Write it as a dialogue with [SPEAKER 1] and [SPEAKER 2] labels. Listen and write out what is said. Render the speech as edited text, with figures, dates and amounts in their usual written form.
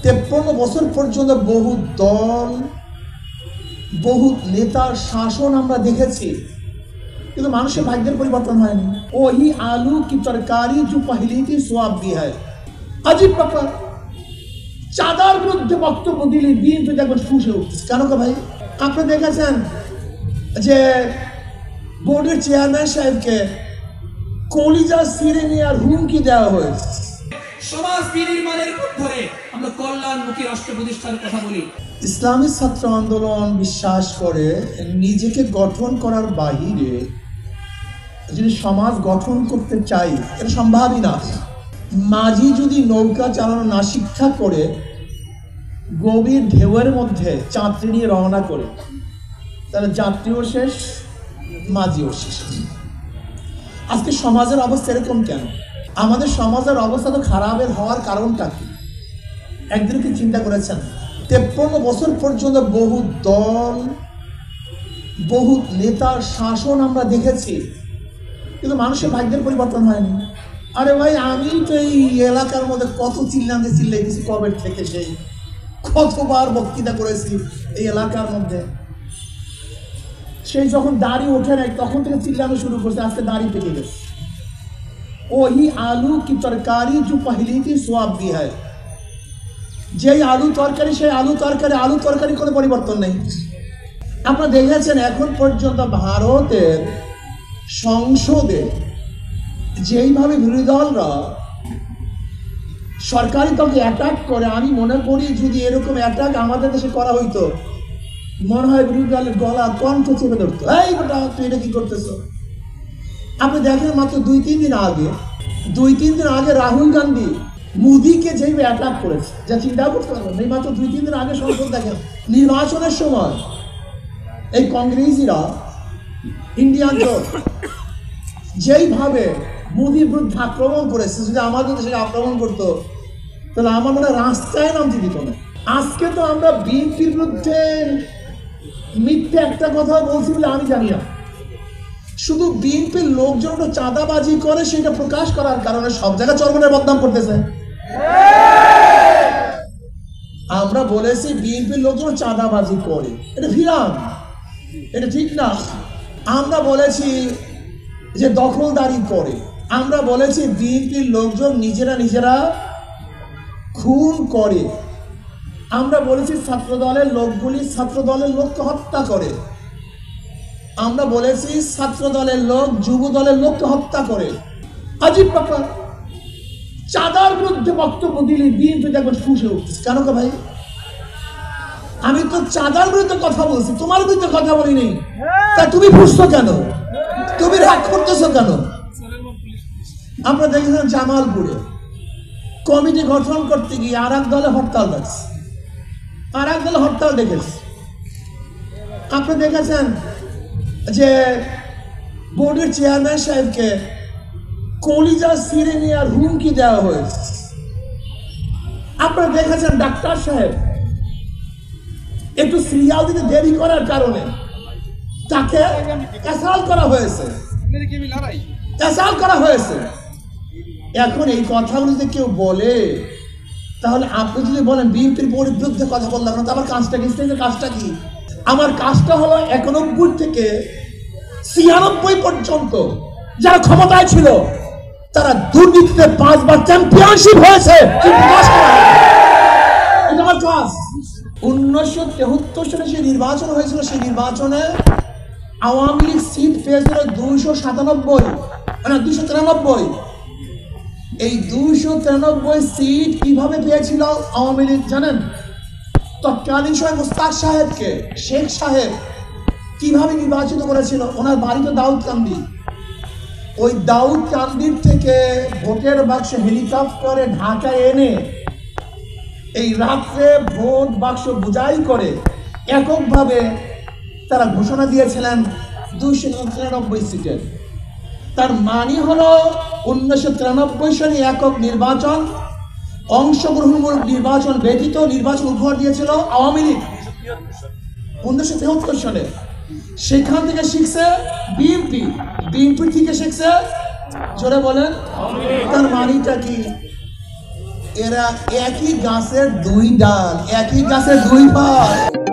[SPEAKER 1] 53 বছর পর্যন্ত বহু দল বহু নেতার শাসন আমরা দেখেছি, কিন্তু মানুষের ভাগ্যের পরিবর্তন হয়নি। ওই আলু কি তরকারি जो पहली थी सो अब भी है। अजीब ব্যাপার, চাঁদার বিরুদ্ধে বক্তব্য দিলে বিএনপি দেখবেন ফুসে উঠছে। কেন ভাই? আপনি দেখেছেন যে বোর্ডের চেয়ারম্যান সাহেবকে কলিজা ছিঁড়ে নেওয়ার হুমকি দেওয়া হয়েছে।
[SPEAKER 2] সমাজ বিনির্মাণের ধরে আমরা কল্যাণমুখী রাষ্ট্র প্রতিষ্ঠার কথা বলি।
[SPEAKER 1] ইসলামী ছাত্র আন্দোলন বিশ্বাস করে নিজেকে গঠন করার বাহিরে যদি সমাজ গঠন করতে চাই এটা সম্ভবই না। মাঝি যদি নৌকা চালানো না শিক্ষা করে গভীর ঢেউয়ের মধ্যে যাত্রী নিয়ে রওনা করে, তাহলে যাত্রীও শেষ, মাঝিও শেষ। আজকে সমাজের অবস্থা এরকম কেন? আমাদের সমাজের অবস্থা তো খারাপের হওয়ার কারণটা কি একদিন কি চিন্তা করেছেন? 53 বছর পর্যন্ত বহু দল বহু নেতার শাসন আমরা দেখেছি, কিন্তু মানুষের ভাগ্যের পরিবর্তন হয়নি। আরে ভাই, আমি তো এই এলাকার মধ্যে কত চিল্লাই গেছি কবে থেকে, সেই কতবার বক্তৃতা করেছি এই এলাকার মধ্যে। সেই যখন দাড়ি ওঠে নাই তখন থেকে চিল্লানো শুরু করছে, আজকে দাড়ি পেকে গেছে। ওই আলু কি তরকারি जो पहली थी सो अब भी है। যেই আলু তরকারি সেই আলু তরকারি কোনো পরিবর্তন নেই। আপনারা দেখেছেন এখন পর্যন্ত ভারতের সংসদে যেইভাবে বিরোধী দলরা সরকারি দলকে অ্যাটাক করে, আমি মনে করি যদি এরকম অ্যাটাক আমাদের দেশে করা হইতো, মনে হয় বিরোধী দলের গলা কণ্ঠ চেপে ধরতো, এই বেটা তুই এটা কি করতেছ। আপনি দেখেন মাত্র 2-3 দিন আগে রাহুল গান্ধী মোদীকে যেভাবে অ্যাটাক করেছে, যা চিন্তা করতে পারবেন। এই মাত্র 2-3 দিন আগে সংসদ দেখেন নির্বাচনের সময় এই কংগ্রেসীরা ইন্ডিয়ান জোট যেইভাবে মোদীর বিরুদ্ধে আক্রমণ করেছে, যদি আমাদের দেশে আক্রমণ করতো তাহলে আমার মনে হয় রাস্তায় নামতে দিত না। আজকে তো আমরা বিএনপির বিরুদ্ধে মিথ্যে একটা কথা বলছি বলে আমি জানি না, শুধু বিএনপির লোকজন চাঁদাবাজি করে সেটা প্রকাশ করার কারণে সব জায়গায় চরমনের বদনাম করতেছে। আমরা বলেছি বিএনপির লোকজন চাঁদাবাজি করে, এটা ভিলাম, এটা ঠিক না। আমরা বলেছি যে দখলদারি করে, আমরা বলেছি বিএনপির লোকজন নিজেরা খুন করে, আমরা বলেছি ছাত্র দলের লোকগুলি ছাত্র দলের লোককে হত্যা করে, আমরা বলেছি ছাত্র দলের লোক যুব দলের লোককে হত্যা করে। আজীব ব্যাপার, চাঁদার বিরুদ্ধে বক্তব্য দিলে বিএনপি দেখবেন ফুসে উঠছে। কেন ভাই? আমি তো চাঁদার বিরুদ্ধে কথা বলছি, তোমার বিরুদ্ধে কথা বলিনি, তা তুমি ফুসছো কেন? তুমি রাগ করতেছো কেন? আমরা দেখেছিলাম জামালপুরে কমিটি গঠন করতে গিয়ে আর এক দলে হরতাল ডাকছে, আর এক দলে হরতাল ডেকেছে। আপনি দেখেছেন যে বোর্ডের চেয়ারম্যান সাহেবকে কলিজা ছিঁড়ে নেওয়ার হুমকি দেওয়া হয়েছে। আপনারা দেখেছেন ডাক্তার সাহেব একটু সিরিয়াল দিতে দেরি করার কারণে তাকে অ্যাসাল্ট করা হয়েছে। এখন এই কথাগুলো যদি কেউ বলে, তাহলে আপনি যদি বলেন বিএনপির বিরুদ্ধে কথা বললাম না, তো আমার কাজটা কি? আমার কাজটা হলো 91 থেকে 96 পর্যন্ত যারা ক্ষমতায় ছিল তারা দুর্নীতিতে 5 বার চ্যাম্পিয়নশিপ হয়েছে। এটা আমার কাজ। 1973 সালে যে নির্বাচন হয়েছিল, সেই নির্বাচনে আওয়ামী লীগ সিট পেয়েছিল 293। এই 293 সিট কিভাবে পেয়েছিল আওয়ামী লীগ জানেন? তৎকালীন সময় মুস্তাক সাহেবকে শেখ সাহেব কিভাবে নির্বাচিত করেছিল? ওনার বাড়ি তো দাউদকান্দি, ওই দাউদকান্দির থেকে ভোটের বাক্স হেলিকপ্টারে ঢাকায় এনে এই রাত্রে ভোট বাক্স বোঝাই করে এককভাবে তারা ঘোষণা দিয়েছিলেন 293 সিটের। তার মানে হলো 1993 সালে একক নির্বাচন, অংশগ্রহণমূলক নির্বাচন ব্যতীত নির্বাচন উপহার দিয়েছিল আওয়ামী লীগ 1973 সালে। সেখান থেকে শিখছে বিএনপি থেকে শিখছে, জোরে বলেন। তার মানিটা কি? এরা একই গাছের দুই ডাল, একই গাছের দুই ফল।